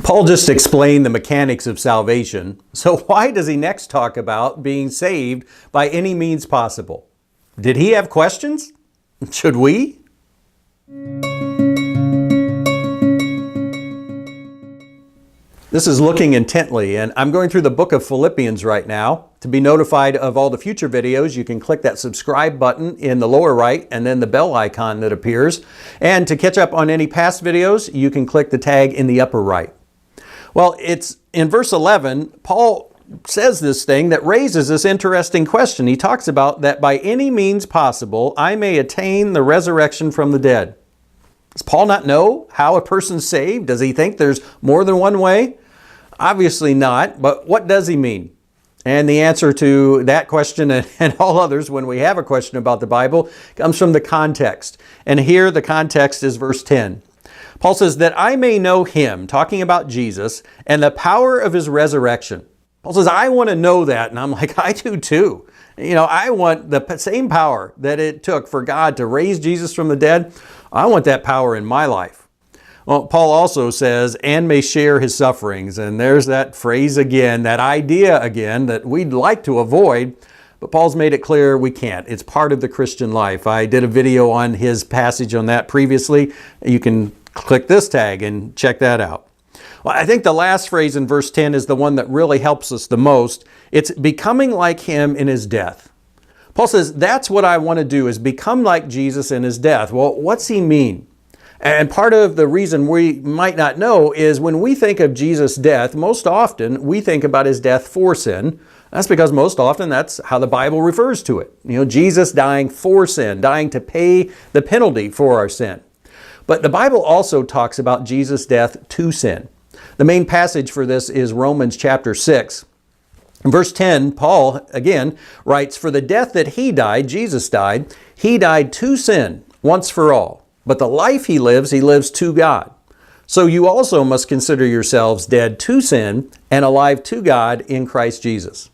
Paul just explained the mechanics of salvation, so why does he next talk about being saved by any means possible? Did he have questions? Should we? This is Looking Intently, and I'm going through the book of Philippians right now. To be notified of all the future videos, you can click that subscribe button in the lower right and then the bell icon that appears. And to catch up on any past videos, you can click the tag in the upper right. Well, it's in verse 11, Paul says this thing that raises this interesting question. He talks about that by any means possible, I may attain the resurrection from the dead. Does Paul not know how a person's saved? Does he think there's more than one way? Obviously not, but what does he mean? And the answer to that question and all others when we have a question about the Bible comes from the context. And here the context is verse 10. Paul says that I may know him, talking about Jesus, and the power of his resurrection. Paul says, I want to know that. And I'm like, I do too. You know, I want the same power that it took for God to raise Jesus from the dead. I want that power in my life. Well, Paul also says, and may share his sufferings. And there's that phrase again, that idea again that we'd like to avoid, but Paul's made it clear we can't. It's part of the Christian life. I did a video on his passage on that previously. You can click this tag and check that out. Well, I think the last phrase in verse 10 is the one that really helps us the most. It's becoming like him in his death. Paul says, that's what I want to do, is become like Jesus in his death. Well, what's he mean? And part of the reason we might not know is when we think of Jesus' death, most often we think about his death for sin. That's because most often that's how the Bible refers to it. You know, Jesus dying for sin, dying to pay the penalty for our sin. But the Bible also talks about Jesus' death to sin. The main passage for this is Romans chapter 6. In verse 10, Paul, again, writes, for the death that he died, Jesus died, he died to sin once for all. But the life he lives to God. So you also must consider yourselves dead to sin and alive to God in Christ Jesus.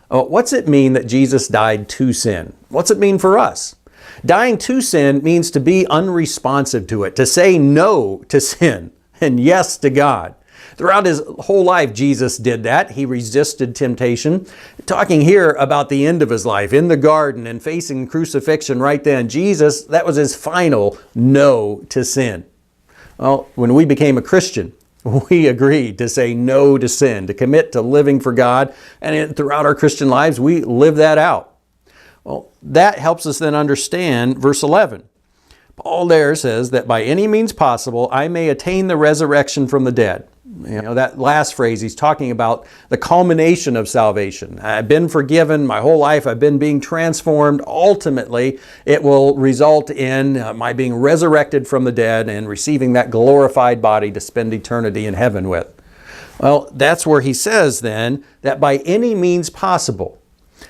What's it mean that Jesus died to sin? What's it mean for us? Dying to sin means to be unresponsive to it, to say no to sin and yes to God. Throughout his whole life, Jesus did that. He resisted temptation. Talking here about the end of his life in the garden and facing crucifixion right then, Jesus, that was his final no to sin. Well, when we became a Christian, we agreed to say no to sin, to commit to living for God. And throughout our Christian lives, we live that out. Well, that helps us then understand verse 11. Paul there says that by any means possible, I may attain the resurrection from the dead. You know, that last phrase, he's talking about the culmination of salvation. I've been forgiven my whole life. I've been being transformed. Ultimately, it will result in my being resurrected from the dead and receiving that glorified body to spend eternity in heaven with. Well, that's where he says then that by any means possible.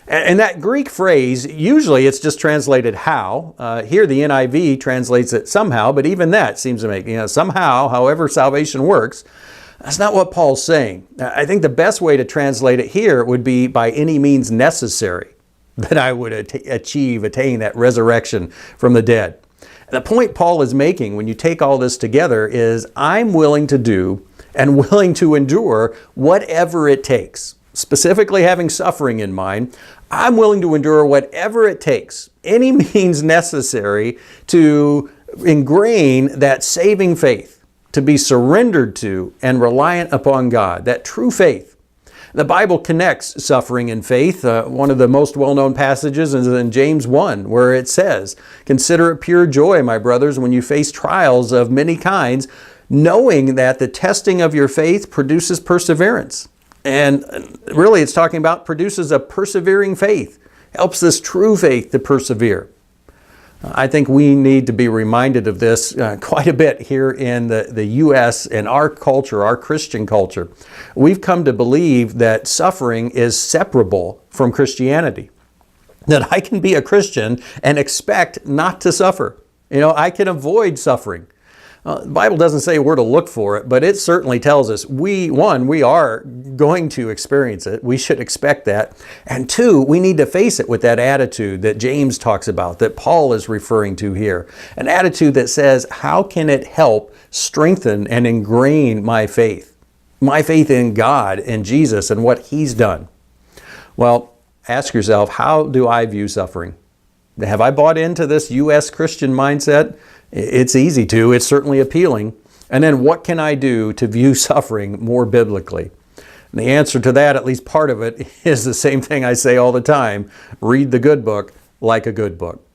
And that Greek phrase, usually it's just translated how. Here the NIV translates it somehow, but even that seems to make, somehow, however salvation works. That's not what Paul's saying. I think the best way to translate it here would be by any means necessary that I would attain that resurrection from the dead. The point Paul is making when you take all this together is I'm willing to do and willing to endure whatever it takes. Specifically having suffering in mind, I'm willing to endure whatever it takes, any means necessary to ingrain that saving faith, to be surrendered to and reliant upon God, that true faith. The Bible connects suffering and faith. One of the most well-known passages is in James 1, where it says, consider it pure joy, my brothers, when you face trials of many kinds, knowing that the testing of your faith produces perseverance. And really it's talking about produces a persevering faith, helps this true faith to persevere. I think we need to be reminded of this quite a bit here in the U.S. and our culture, our Christian culture. We've come to believe that suffering is separable from Christianity. That I can be a Christian and expect not to suffer. I can avoid suffering. The Bible doesn't say where to look for it, but it certainly tells us we are going to experience it. We should expect that. And two, we need to face it with that attitude that James talks about, that Paul is referring to here. An attitude that says, how can it help strengthen and ingrain my faith? My faith in God and Jesus and what He's done. Well, ask yourself, how do I view suffering? Have I bought into this U.S. Christian mindset? It's easy to. It's certainly appealing. And then what can I do to view suffering more biblically? And the answer to that, at least part of it, is the same thing I say all the time. Read the good book like a good book.